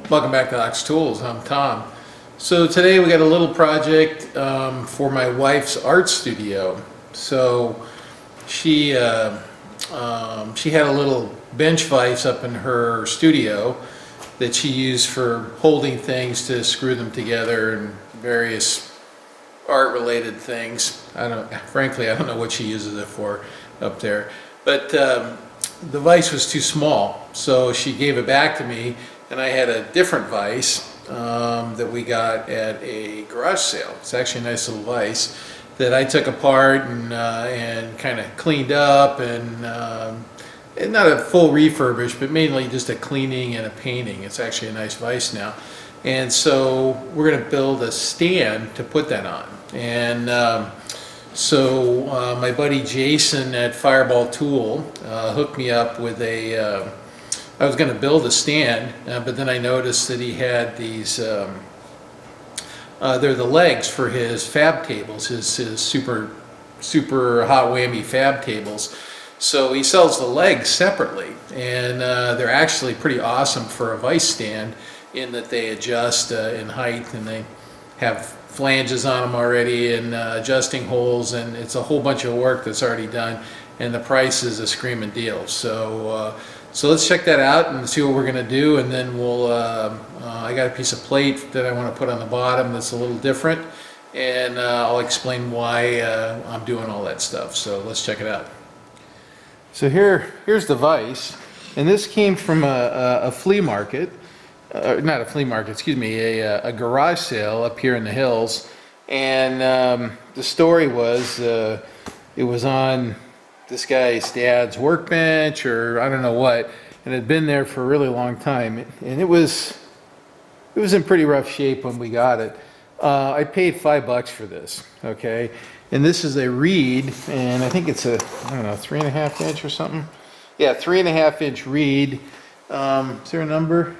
Welcome back to Ox Tools. I'm Tom. So today we got a little project for my wife's art studio. So she had a little bench vise up in her studio that she used for holding things to screw them together and various art-related things. Frankly, I don't know what she uses it for up there. But the vise was too small, so she gave it back to me. And I had a different vise that we got at a garage sale. It's actually a nice little vise that I took apart and kind of cleaned up and not a full refurbish, but mainly just a cleaning and a painting. It's actually a nice vise now. And so we're going to build a stand to put that on. And so my buddy Jason at Fireball Tool hooked me up with I was going to build a stand, but then I noticed that he had these, they're the legs for his fab tables, his super hot whammy fab tables. So he sells the legs separately, and they're actually pretty awesome for a vise stand in that they adjust in height, and they have flanges on them already and adjusting holes, and it's a whole bunch of work that's already done, and the price is a screaming deal. So let's check that out and see what we're going to do, and then I got a piece of plate that I want to put on the bottom that's a little different, and I'll explain why I'm doing all that stuff. So let's check it out. So here's the vise, and this came from a flea market, not a flea market, excuse me, a garage sale up here in the hills, and the story was it was on this guy's dad's workbench, or I don't know what, and it had been there for a really long time, and it was in pretty rough shape when we got it. I paid $5 for this, okay, and this is a reed, and I think it's I don't know, 3.5 inch or something. Yeah, 3.5 inch reed. Is there a number?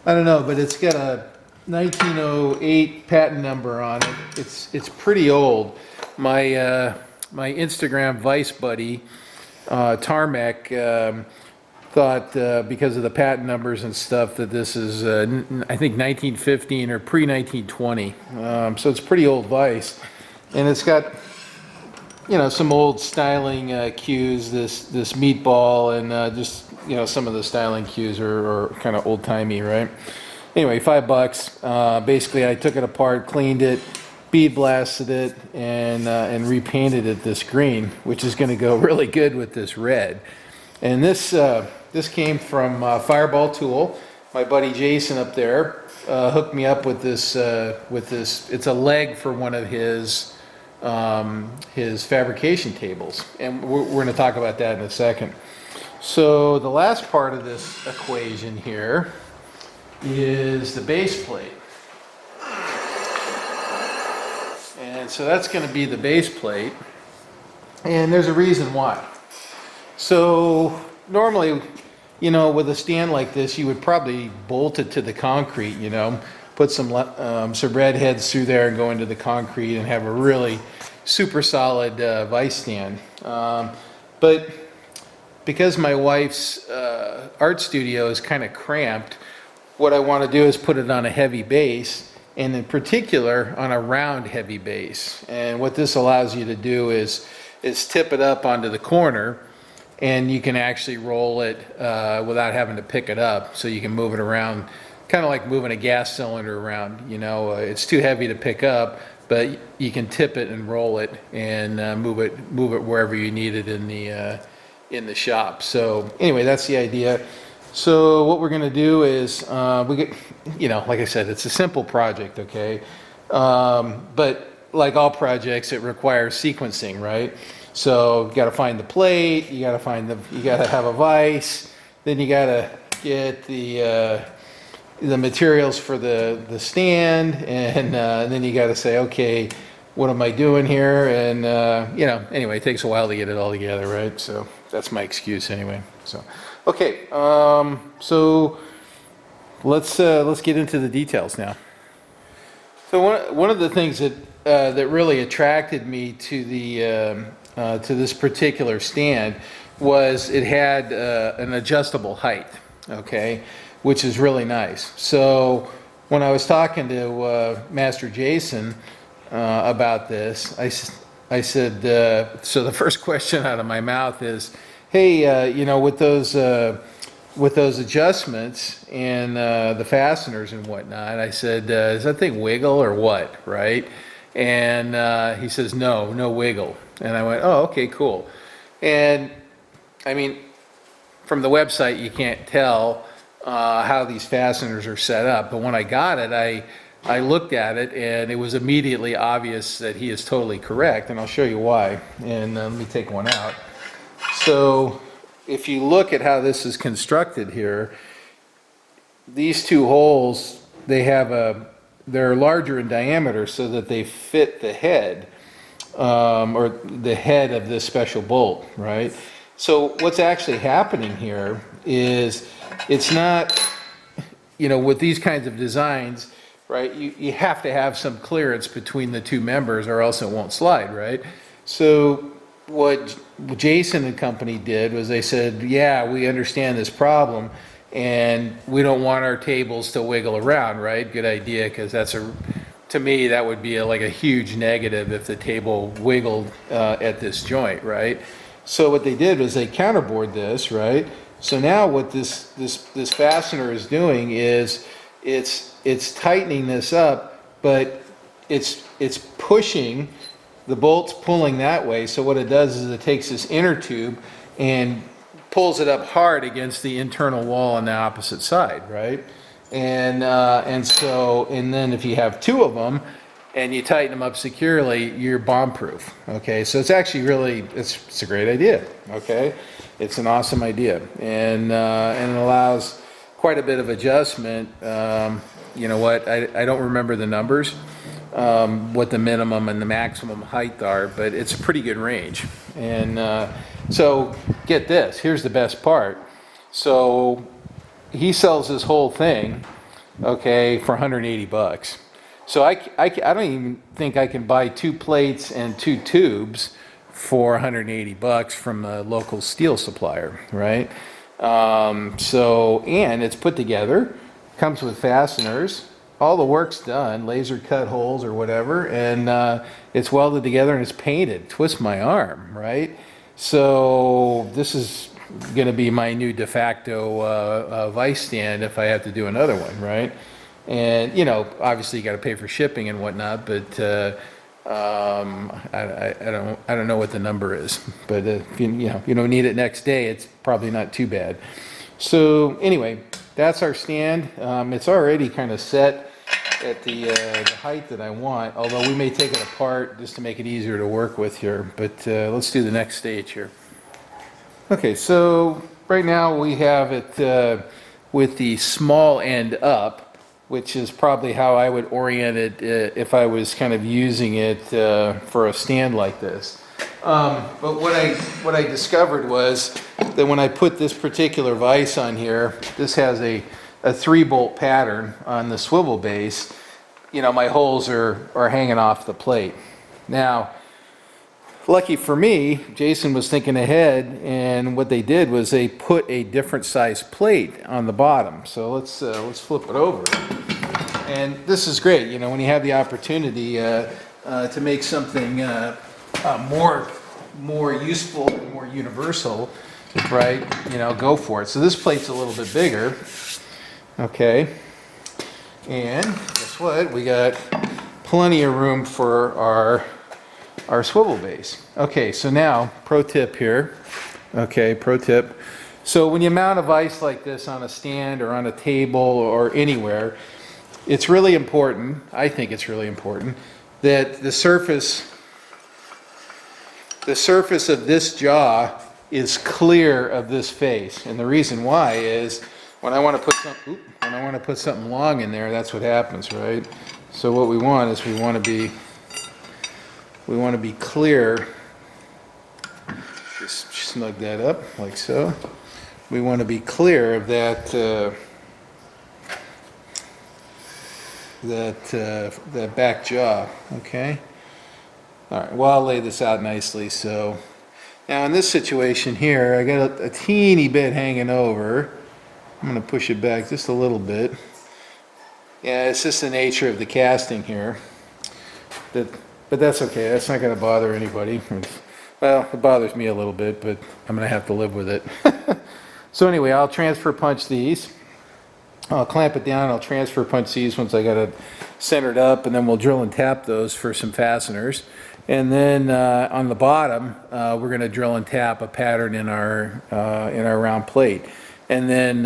I don't know, but it's got a 1908 patent number on it. It's pretty old. My Instagram Vice buddy, Tarmac, thought because of the patent numbers and stuff that this is, I think, 1915 or pre-1920. So it's pretty old Vice. And it's got, some old styling cues, this meatball, and just, some of the styling cues are kind of old-timey, right? Anyway, $5. Basically, I took it apart, cleaned it, bead blasted it, and repainted it this green, which is going to go really good with this red. And this came from Fireball Tool. My buddy Jason up there hooked me up with this. It's a leg for one of his fabrication tables, and we're going to talk about that in a second. So the last part of this equation here is the base plate. And so that's going to be the base plate, and there's a reason why. So normally, with a stand like this, you would probably bolt it to the concrete, put some red heads through there and go into the concrete and have a really super solid vise stand. But because my wife's art studio is kind of cramped, what I want to do is put it on a heavy base, and in particular on a round heavy base. And what this allows you to do is tip it up onto the corner, and you can actually roll it without having to pick it up, so you can move it around, kind of like moving a gas cylinder around. It's too heavy to pick up, but you can tip it and roll it and move it wherever you need it in the shop. So anyway, that's the idea. So what we're going to do is, like I said, it's a simple project, okay? But like all projects, it requires sequencing, right? So you got to find the plate, you got to have a vise, then you got to get the materials for the stand, and then you got to say, okay, what am I doing here? And anyway, it takes a while to get it all together, right? So that's my excuse anyway. So okay, so let's get into the details now. So one of the things that that really attracted me to to this particular stand was it had an adjustable height, okay, which is really nice. So when I was talking to Master Jason about this, I said, so the first question out of my mouth is, hey, you know, with those adjustments and the fasteners and whatnot, I said, does that thing wiggle or what, right? And he says, no wiggle. And I went, oh, okay, cool. And I mean, from the website, you can't tell how these fasteners are set up, but when I got it, I looked at it and it was immediately obvious that he is totally correct, and I'll show you why. And let me take one out. So if you look at how this is constructed here, these two holes, they're larger in diameter so that they fit the head, or the head of this special bolt, right? So what's actually happening here is it's not, you know, with these kinds of designs, right, you have to have some clearance between the two members or else it won't slide, right? So what Jason and company did was they said, yeah, we understand this problem and we don't want our tables to wiggle around, right? Good idea, because to me, that would be like a huge negative if the table wiggled at this joint, right? So what they did was they counterbored this, right? So now what this fastener is doing is it's tightening this up, but it's pushing, the bolt's pulling that way. So what it does is it takes this inner tube and pulls it up hard against the internal wall on the opposite side, right? And then if you have two of them and you tighten them up securely, you're bomb-proof. Okay, so it's actually really it's a great idea. Okay, it's an awesome idea, and it allows quite a bit of adjustment. You know what? I don't remember the numbers, what the minimum and the maximum height are, but it's a pretty good range. And so get this. Here's the best part. So he sells this whole thing, okay, for 180 bucks. So I don't even think I can buy 2 plates and 2 tubes for 180 bucks from a local steel supplier, right? And it's put together, comes with fasteners, all the work's done, laser cut holes or whatever, and it's welded together and it's painted. Twist my arm, right? So this is going to be my new de facto Vise stand if I have to do another one, right? And you know, obviously you got to pay for shipping and whatnot, but I don't know what the number is. But if you don't need it next day, it's probably not too bad. So anyway, that's our stand. It's already kind of set at the height that I want, although we may take it apart just to make it easier to work with here. But let's do the next stage here. Okay, so right now we have it with the small end up, which is probably how I would orient it if I was kind of using it for a stand like this. But what I discovered was that when I put this particular vise on here, this has a 3-bolt pattern on the swivel base. You know, my holes are hanging off the plate. Now, lucky for me, Jason was thinking ahead, and what they did was they put a different size plate on the bottom. So let's flip it over. And this is great, you know, when you have the opportunity to make something more useful and more universal, right? You know, go for it. So this plate's a little bit bigger, okay. And guess what? We got plenty of room for our swivel base. Okay, so now, pro tip here. Okay, pro tip. So when you mount a vise like this on a stand or on a table or anywhere, it's really important, I think it's really important, that the surface of this jaw is clear of this face. And the reason why is when I want to put something long in there, that's what happens, right? So what we want is we want to be clear. Just snug that up like so. We want to be clear of that that back jaw, okay? All right, well, I'll lay this out nicely. So now in this situation here, I got a teeny bit hanging over. I'm going to push it back just a little bit. Yeah, it's just the nature of the casting here. But that's okay. That's not going to bother anybody. Well, it bothers me a little bit, but I'm going to have to live with it. So anyway, I'll transfer punch these. I'll clamp it down. I'll transfer punch these once I got it centered up, and then we'll drill and tap those for some fasteners. And then on the bottom, we're going to drill and tap a pattern in our round plate. And then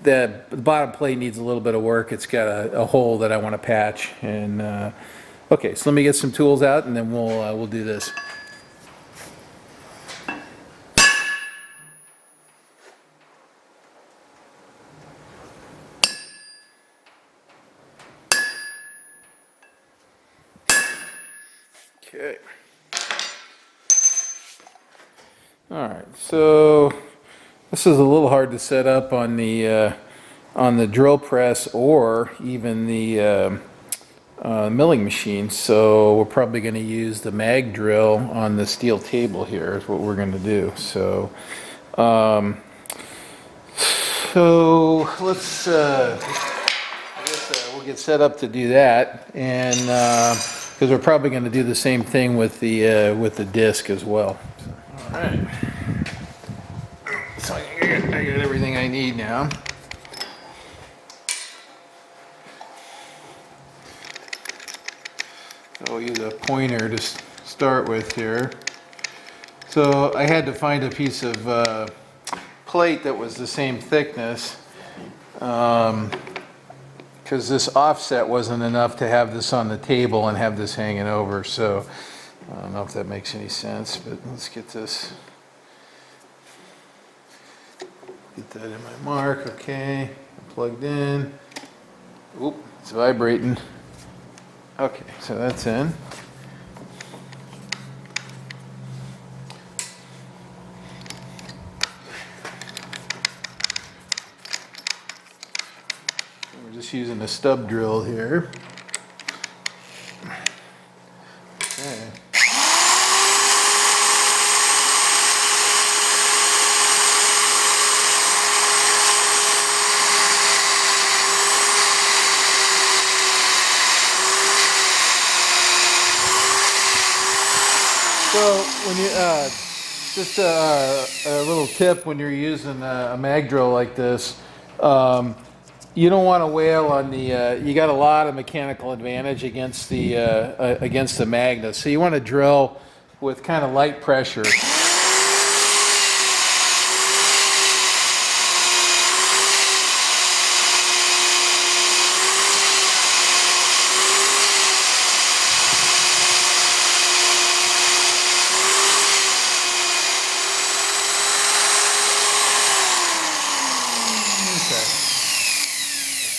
the bottom plate needs a little bit of work. It's got a hole that I want to patch. And okay, so let me get some tools out, and then we'll do this. Okay. All right, so this is a little hard to set up on the drill press or even the milling machine, so we're probably going to use the mag drill on the steel table here is what we're going to do. So let's I guess we'll get set up to do that, and because we're probably going to do the same thing with the disc as well. All right, so I got everything I need now. I'll use a pointer to start with here. So I had to find a piece of plate that was the same thickness, because this offset wasn't enough to have this on the table and have this hanging over. So I don't know if that makes any sense, but let's get this. Get that in my mark. Okay, plugged in. Oop, it's vibrating. Okay, so that's in. We're just using a stub drill here. Okay. So when you just a little tip when you're using a mag drill like this, you don't want to wail on the. You got a lot of mechanical advantage against the magnet, so you want to drill with kind of light pressure.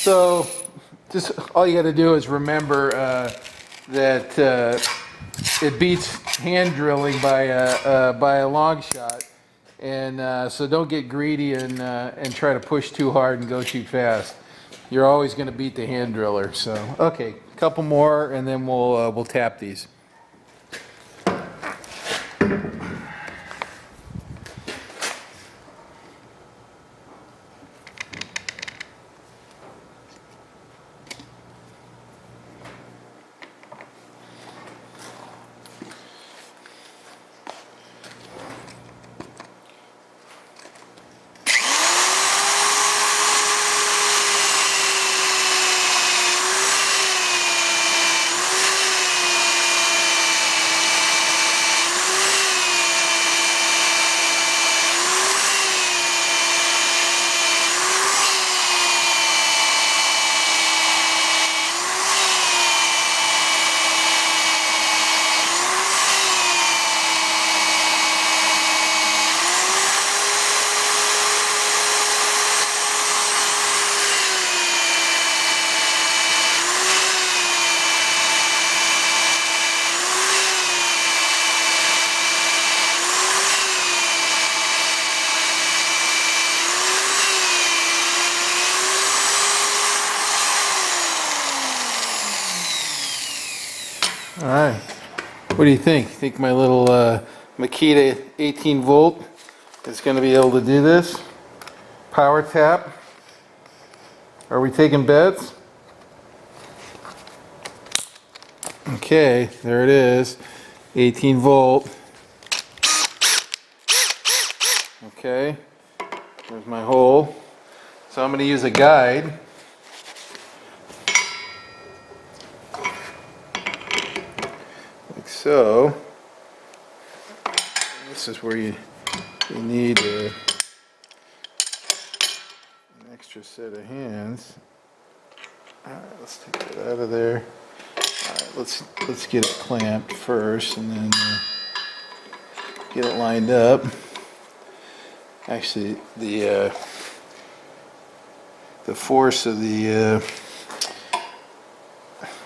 So, just all you got to do is remember that it beats hand drilling by a long shot, and so don't get greedy and try to push too hard and go too fast. You're always going to beat the hand driller. So, okay, a couple more, and then we'll tap these. What do you think? Think my little Makita 18 volt is going to be able to do this? Power tap? Are we taking bets? Okay, there it is. 18 volt. Okay, there's my hole. So I'm going to use a guide. Like so. This is where you need an extra set of hands. Alright, let's take that out of there. Alright, let's get it clamped first and then get it lined up. Actually, the force of the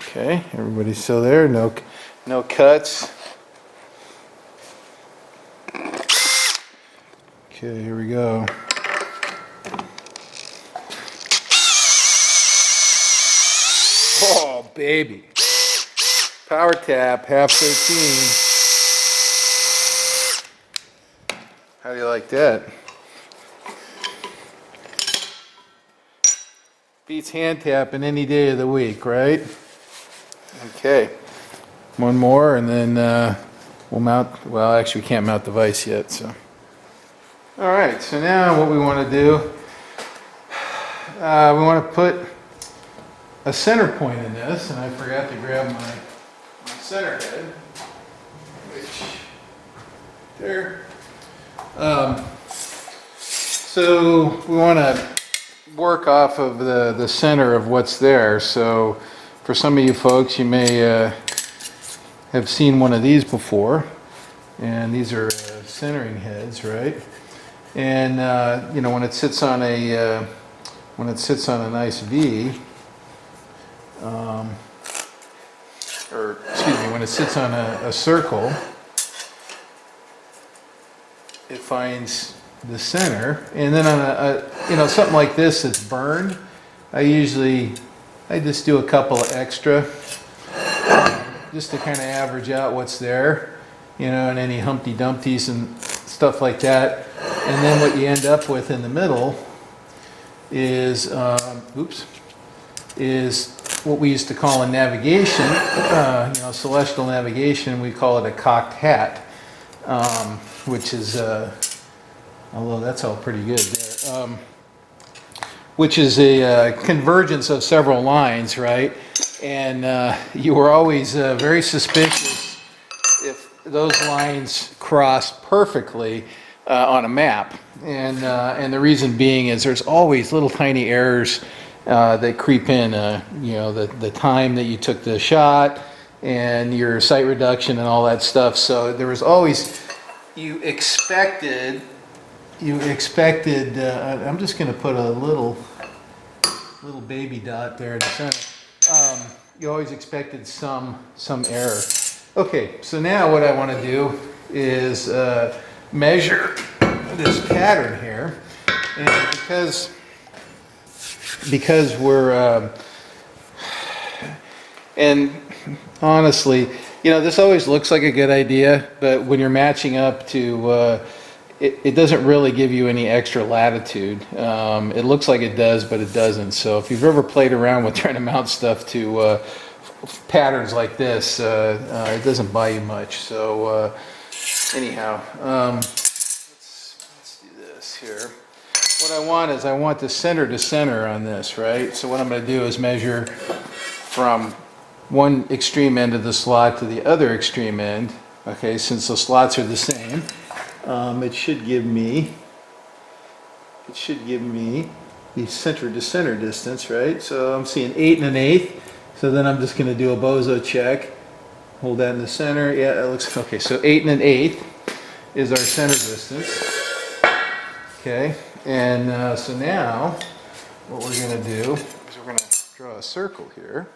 okay, everybody's still there. No cuts. Okay, here we go. Oh, baby. Power tap, half 13. How do you like that? Beats hand tapping any day of the week, right? Okay. One more and then we'll mount, well actually we can't mount the vise yet, so. Alright, so now what we want to do, we want to put a center point in this, and I forgot to grab my center head, which, there. So we want to work off of the center of what's there. So for some of you folks, you may have seen one of these before, and these are centering heads, right? And you know, when it sits on a nice V, or excuse me, when it sits on a circle, it finds the center, and then on a you know, something like this that's burned, I just do a couple of extra just to kind of average out what's there, you know, and any Humpty Dumpties and stuff like that. And then what you end up with in the middle is is what we used to call in navigation, you know, celestial navigation, we call it a cocked hat, which is although that's all pretty good there, which is a convergence of several lines, right? And you were always very suspicious if those lines crossed perfectly on a map. And the reason being is there's always little tiny errors that creep in, you know, the time that you took the shot and your sight reduction and all that stuff. So there was always, you expected, I'm just going to put a little baby dot there in the center. You always expected some error. Okay, so now what I want to do is measure this pattern here, and because we're and honestly, you know, this always looks like a good idea, but when you're matching up to it doesn't really give you any extra latitude. It looks like it does, but it doesn't. So if you've ever played around with trying to mount stuff to patterns like this, it doesn't buy you much. So anyhow, let's do this here. What I want is I want the center to center on this, right? So what I'm going to do is measure from one extreme end of the slot to the other extreme end. Okay, since the slots are the same. It should give me the center to center distance, right? So I'm seeing 8 1/8. So then I'm just going to do a bozo check. Hold that in the center. Yeah, that looks okay. So 8 1/8 is our center distance. Okay, and so now what we're going to do is we're going to draw a circle here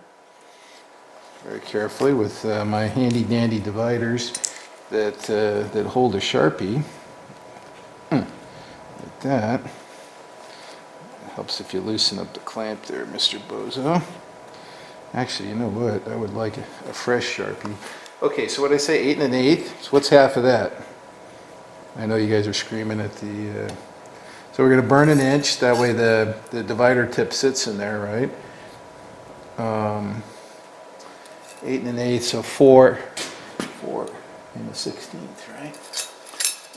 very carefully with my handy dandy dividers that hold a Sharpie, like that. It helps if you loosen up the clamp there, Mr. Bozo. Actually, you know what? I would like a fresh Sharpie. Okay, so what I say, 8 1/8. So what's half of that? I know you guys are screaming at the. So we're going to burn 1 inch. That way the divider tip sits in there, right? 8 1/8. So 4 1/16, right?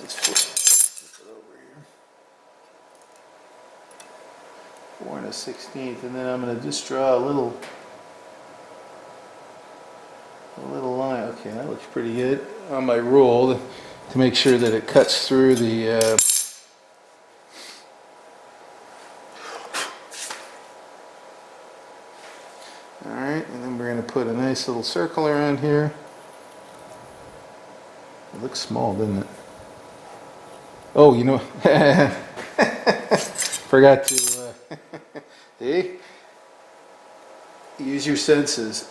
Let's flip it over here. 4 1/16, and then I'm going to just draw a little line. Okay, that looks pretty good on my rule to make sure that it cuts through the. All right, and then we're going to put a nice little circle around here. It looks small, doesn't it? Oh, you know, forgot to see? Use your senses.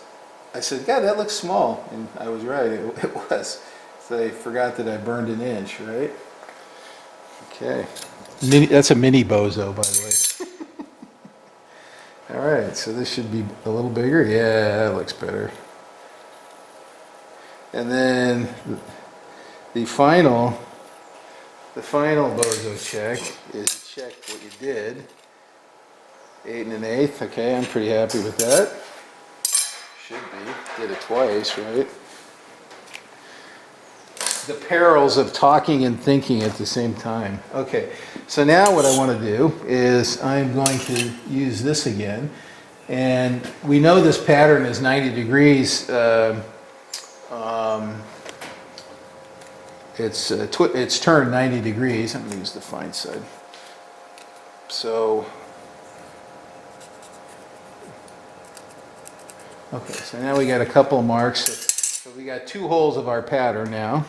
I said, God, that looks small, and I was right. It was. So I forgot that I burned 1 inch, right? Okay. That's a mini bozo, by the way. All right, so this should be a little bigger. Yeah, that looks better. And then the final bozo check is check what you did. 8 1/8. Okay, I'm pretty happy with that. Should be. Did it twice, right? The perils of talking and thinking at the same time. Okay, so now what I want to do is I'm going to use this again. And we know this pattern is 90 degrees. It's turned 90 degrees. I'm going to use the fine side. So, okay, so now we got a couple of marks. So we got 2 holes of our pattern now.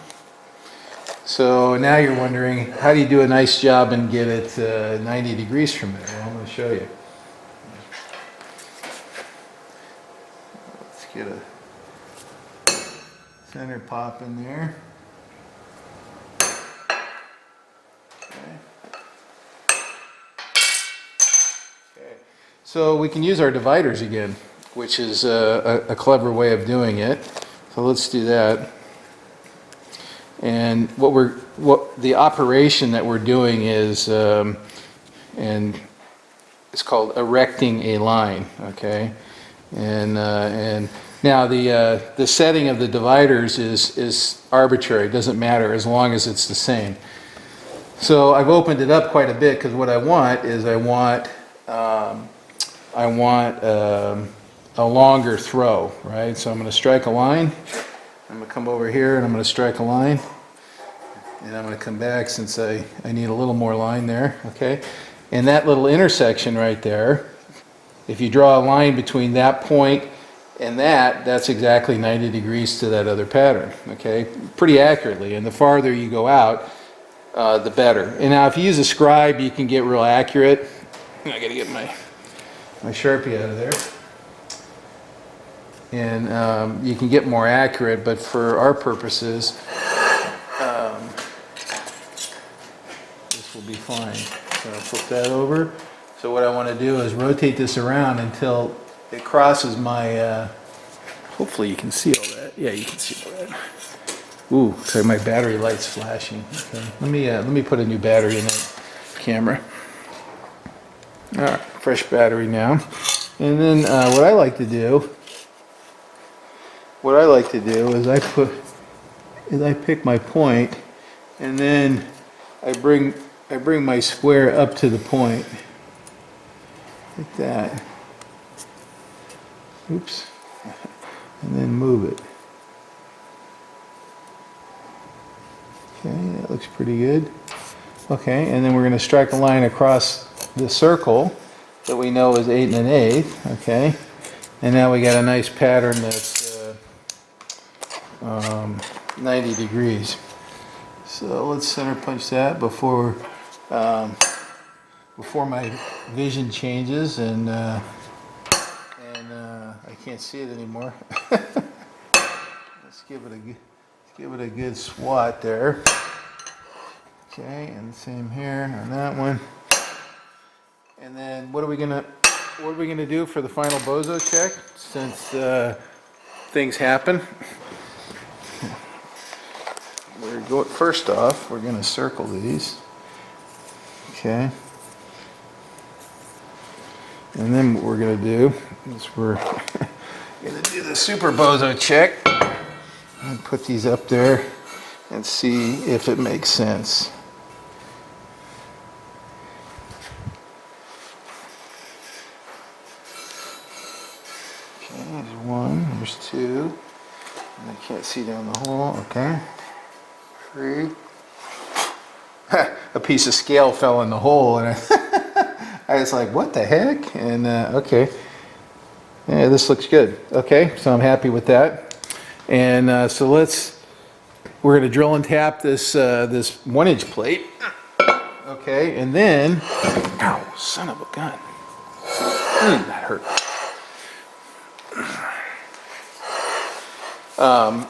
So now you're wondering, how do you do a nice job and get it 90 degrees from there? Well, I'm going to show you. Let's get a center pop in there. Okay. So we can use our dividers again, which is a clever way of doing it. So let's do that. And what the operation that we're doing is, and it's called erecting a line. Okay, and now the setting of the dividers is arbitrary. It doesn't matter as long as it's the same. So I've opened it up quite a bit because what I want is I want a longer throw, right? So I'm going to strike a line. I'm going to come over here and I'm going to strike a line. And I'm going to come back since I need a little more line there, okay? And that little intersection right there, if you draw a line between that point and that's exactly 90 degrees to that other pattern, okay? Pretty accurately. And the farther you go out, the better. And now if you use a scribe, you can get real accurate. I got to get my Sharpie out of there. And you can get more accurate, but for our purposes, this will be fine. So I'll flip that over. So what I want to do is rotate this around until it crosses my, hopefully you can see all that. Yeah, you can see all that. Ooh, sorry, my battery light's flashing. Okay. Let me put a new battery in that camera. All right, fresh battery now. And then what I like to do is I pick my point, and then I bring my square up to the point, like that. Oops, and then move it. Okay, that looks pretty good. Okay, and then we're going to strike a line across the circle that we know is 8 1/8. Okay, and now we got a nice pattern that's 90 degrees. So let's center punch that before my vision changes and I can't see it anymore. Let's give it a good swat there. Okay, and same here on that one. And then what are we gonna do for the final bozo check since things happen? first off, we're going to circle these. Okay. And then what we're going to do is we're going to do the super bozo check and put these up there and see if it makes sense. Okay, there's one, there's two. And I can't see down the hole. Okay. 3. A piece of scale fell in the hole, and I was like, what the heck? And okay, yeah, this looks good. Okay, so I'm happy with that. And so we're going to drill and tap this 1-inch plate. Okay, and then, ow, son of a gun. That hurt.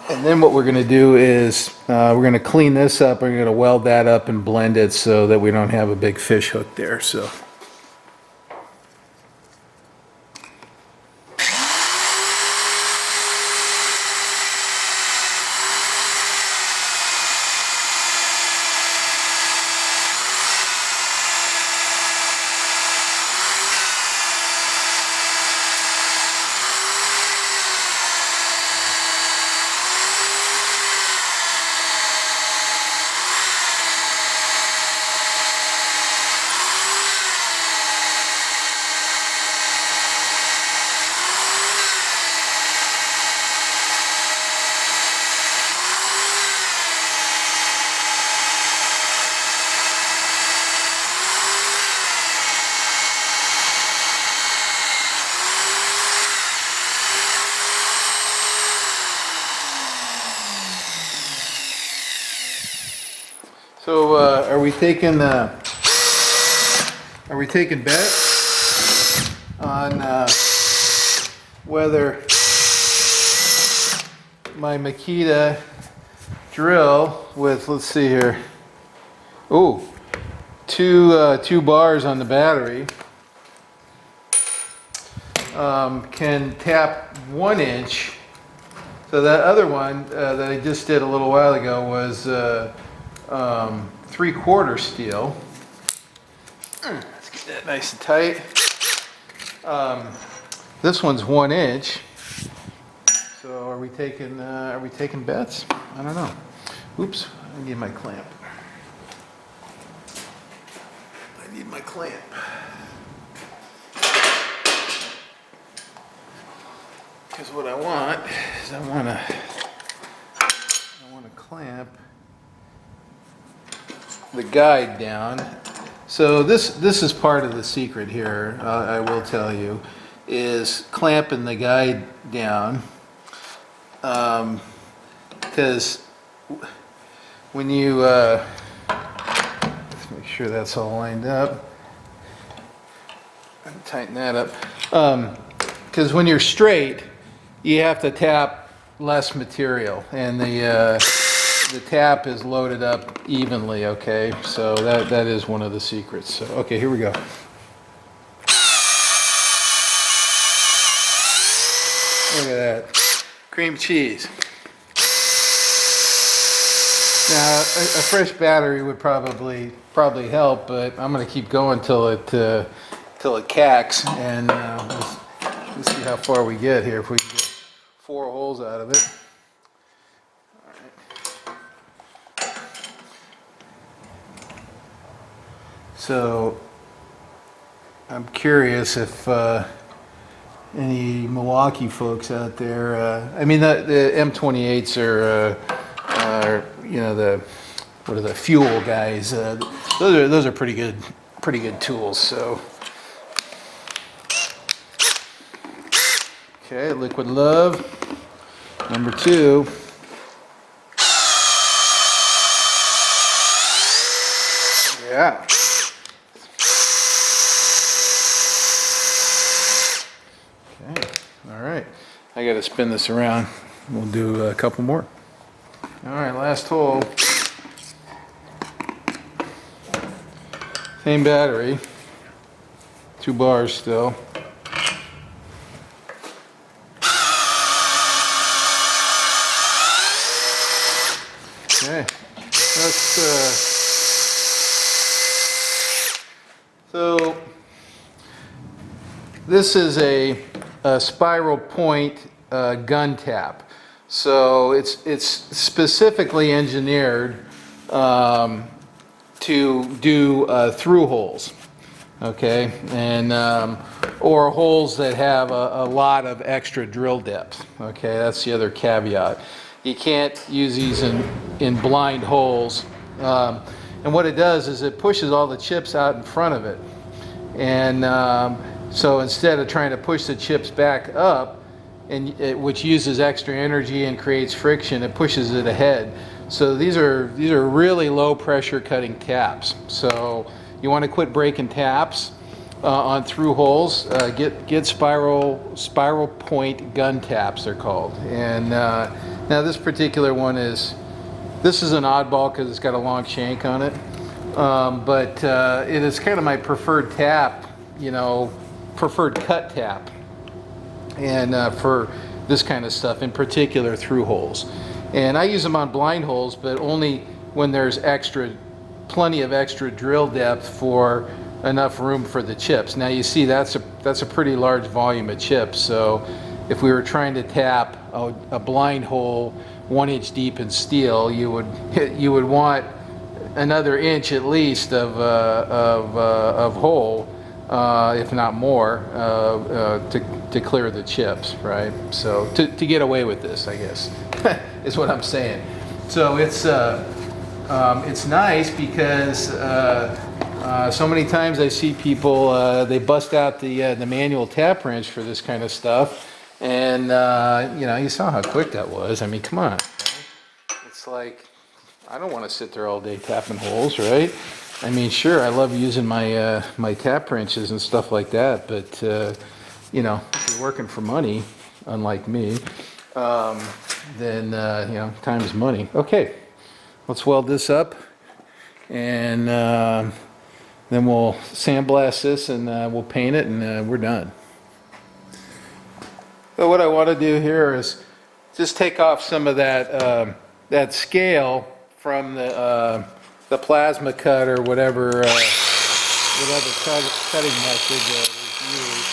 And then what we're going to do is we're going to clean this up. We're going to weld that up and blend it so that we don't have a big fish hook there. So are we taking bets on whether my Makita drill with, let's see here, two bars on the battery can tap 1 inch. So that other one that I just did a little while ago was 3/4 steel. Let's get that nice and tight. This one's 1 inch. So are we taking bets? I don't know. Oops, I need my clamp. Because what I want is I want to clamp the guide down. So this is part of the secret here, I will tell you, is clamping the guide down, because when you let's make sure that's all lined up and tighten that up, because when you're straight you have to tap less material, and the tap is loaded up evenly. Okay, so that is one of the secrets. So okay, here we go. Look at that, cream cheese. Now a fresh battery would probably help, but I'm going to keep going till it cacks, and let's see how far we get here. If we can get 4 holes out of it. So I'm curious if any Milwaukee folks out there, I mean the M28s are you know, the fuel guys. Those are pretty good tools. So okay, Liquid Love number 2. Yeah. Okay. All right. I got to spin this around. We'll do a couple more. All right, last hole. Same battery. 2 bars still. Okay. Let's, so this is a spiral point gun tap. So it's specifically engineered to do through holes, okay, and or holes that have a lot of extra drill depth. Okay, that's the other caveat. You can't use these in blind holes. And what it does is it pushes all the chips out in front of it. And so instead of trying to push the chips back up, which uses extra energy and creates friction, it pushes it ahead. So these are really low pressure cutting taps. So you want to quit breaking taps on through holes. Get spiral point gun taps, they're called. And now this particular one is an oddball because it's got a long shank on it. But it is kind of my preferred tap, preferred cut tap, and for this kind of stuff, in particular through holes. And I use them on blind holes, but only when there's plenty of extra drill depth for enough room for the chips. Now you see that's a pretty large volume of chips. So if we were trying to tap a blind hole 1 inch deep in steel, you would want another inch at least of hole, if not more, to clear the chips, right? So to get away with this, I guess, is what I'm saying. So it's nice because so many times I see people they bust out the manual tap wrench for this kind of stuff, and you saw how quick that was. I mean, come on, it's like, I don't want to sit there all day tapping holes, right? I mean, sure, I love using my my tap wrenches and stuff like that, but if you're working for money, unlike me, then time is money. Okay, let's weld this up, and then we'll sandblast this, and we'll paint it, and we're done. So what I want to do here is just take off some of that scale from the plasma cut or whatever cutting method was used.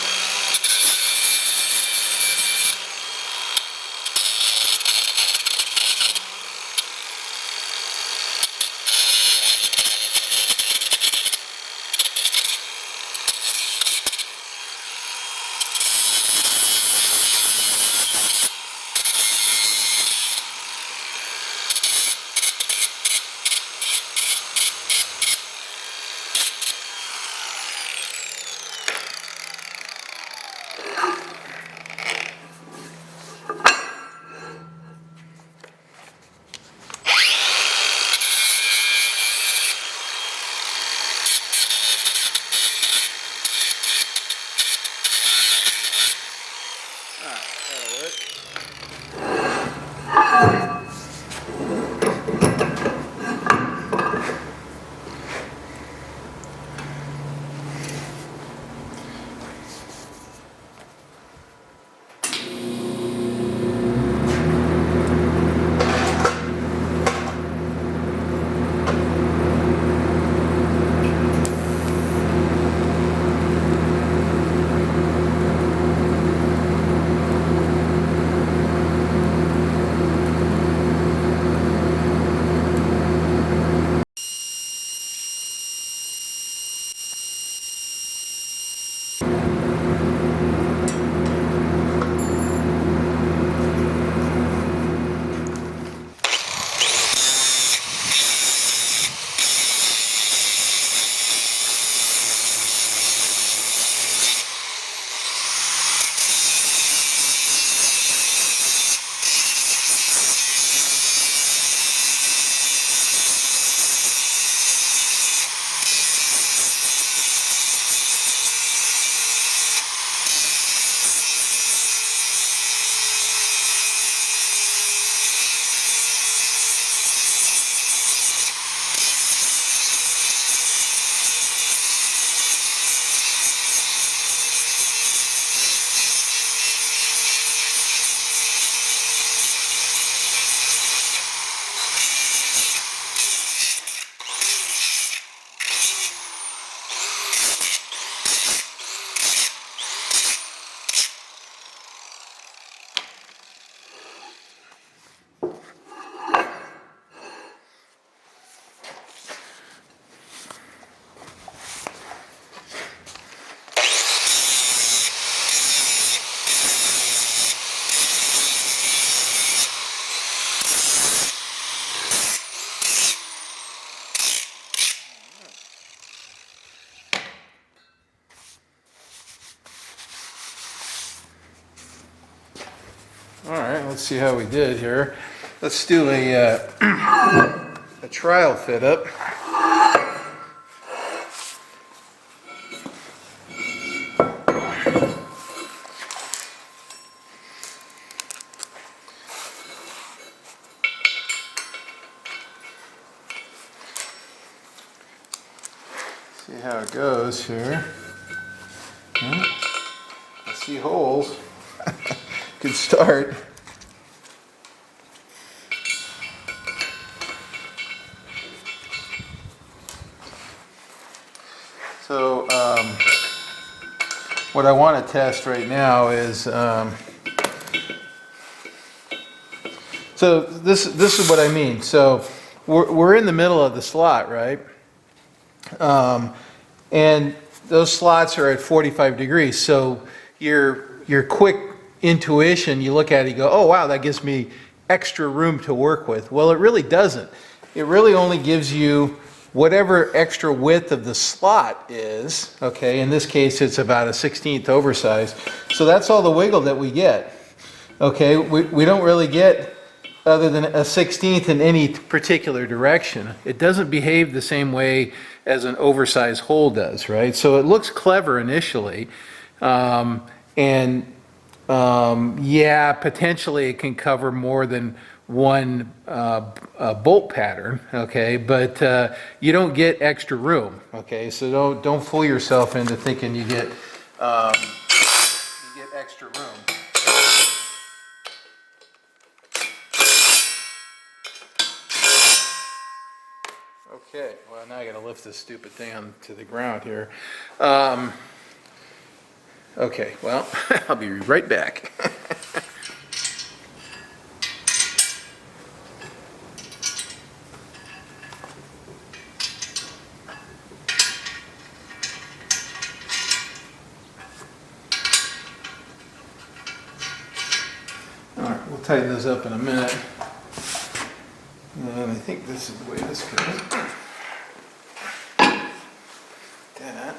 right, let's see how we did here. Let's do a trial fit up. See how it goes here. I see holes. Good start. So what I want to test right now is so this is what I mean. So we're in the middle of the slot, right? And those slots are at 45 degrees. So your quick intuition, you look at it, you go, oh wow, that gives me extra room to work with. Well, it really doesn't. It really only gives you whatever extra width of the slot is. Okay, in this case, it's about a 1/16 oversize. So that's all the wiggle that we get. Okay, we don't really get other than a 1/16 in any particular direction. It doesn't behave the same way as an oversized hole does, right? So it looks clever initially, yeah, potentially it can cover more than one bolt pattern, okay, but you don't get extra room, okay, so don't fool yourself into thinking you get extra room. Okay, well now I gotta lift this stupid thing onto the ground here. Okay, well, I'll be right back. All right, we'll tighten those up in a minute. And I think this is the way this goes. That.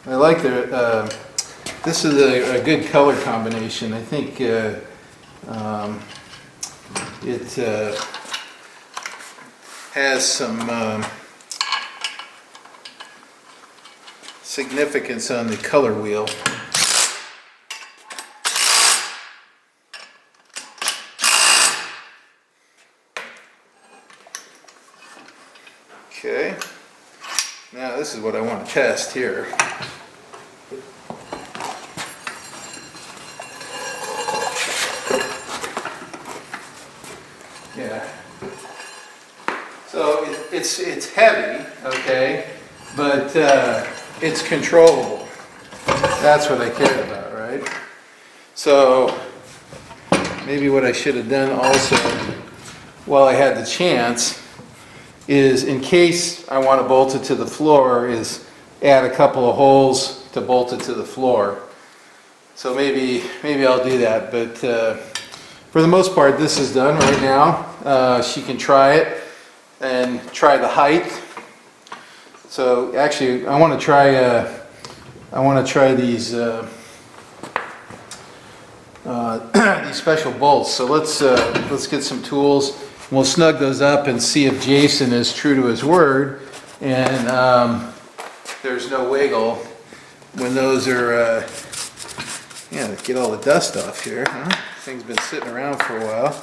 I like this is a good color combination. I think it has some significance on the color wheel. Okay, now this is what I want to test here. Yeah. So it's heavy, okay, but it's controllable. That's what I care about, right? So maybe what I should have done also, while I had the chance, is in case I want to bolt it to the floor, is add a couple of holes to bolt it to the floor. So maybe I'll do that, but for the most part, this is done right now. She can try it and try the height. So actually, I want to try these these special bolts. So let's get some tools. We'll snug those up and see if Jason is true to his word, and there's no wiggle when those are. Yeah, get all the dust off here. Huh? Thing's been sitting around for a while.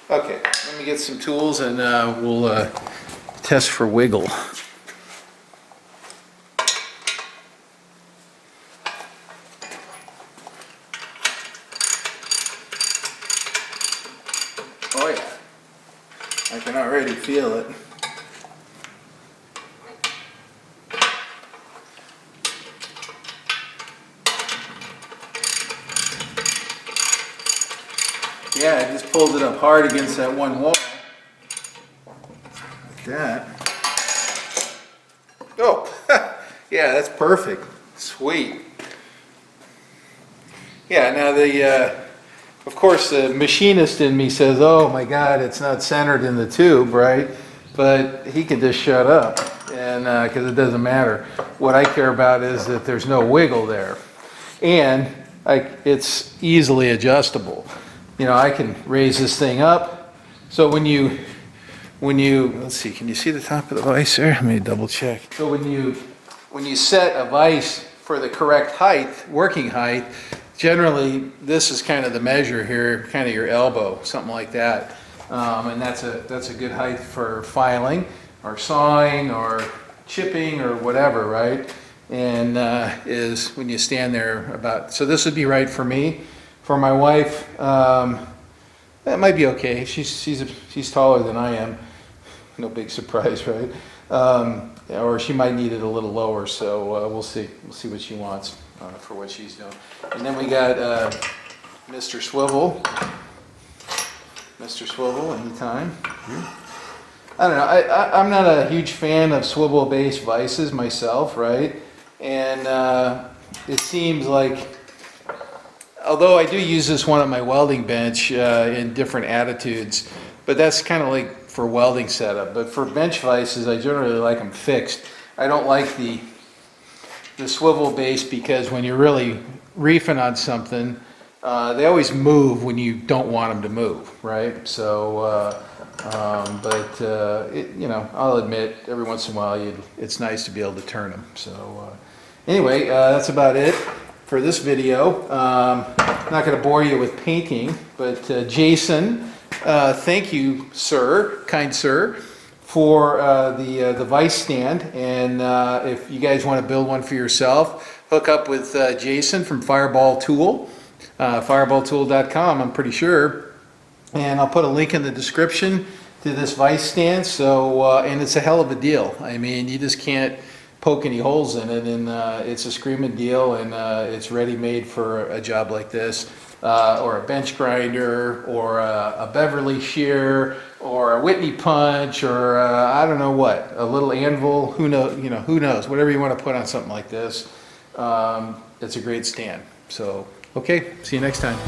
Okay, let me get some tools and we'll test for wiggle. Oh yeah, I can already feel it. Yeah, I just pulled it up hard against that one wall. Like that. Oh, yeah, that's perfect. Sweet. Yeah, now of course, the machinist in me says, oh my God, it's not centered in the tube, right? But he can just shut up, and because it doesn't matter. What I care about is that there's no wiggle there. And it's easily adjustable. You know, I can raise this thing up. So when you, let's see, can you see the top of the vise there? Let me double check. So when you set a vise for the correct height, working height, generally this is kind of the measure here, kind of your elbow, something like that. And that's a good height for filing or sawing or chipping or whatever, right? And is when you stand there about, so this would be right for me. For my wife, that might be okay. She's taller than I am. No big surprise, right? Or she might need it a little lower, so we'll see. We'll see what she wants for what she's doing. And then we got Mr. Swivel. Mr. Swivel, anytime. I don't know. I'm not a huge fan of swivel-based vices myself, right? And it seems like, although I do use this one on my welding bench in different attitudes, but that's kind of like for welding setup. But for bench vices, I generally like them fixed. I don't like the swivel base because when you're really reefing on something, they always move when you don't want them to move, right? So, you know, I'll admit every once in a while it's nice to be able to turn them. So anyway, that's about it for this video. I'm not going to bore you with painting, but Jason, thank you, sir, kind sir, for the vise stand. And if you guys want to build one for yourself, hook up with Jason from Fireball Tool, fireballtool.com, I'm pretty sure. And I'll put a link in the description to this vise stand. So, and it's a hell of a deal. I mean, you just can't poke any holes in it, and it's a screaming deal, and it's ready-made for a job like this, or a bench grinder, or a Beverly shear, or a Whitney punch, or I don't know what, a little anvil. Who knows? You know, who knows? Whatever you want to put on something like this, it's a great stand. So, okay, see you next time.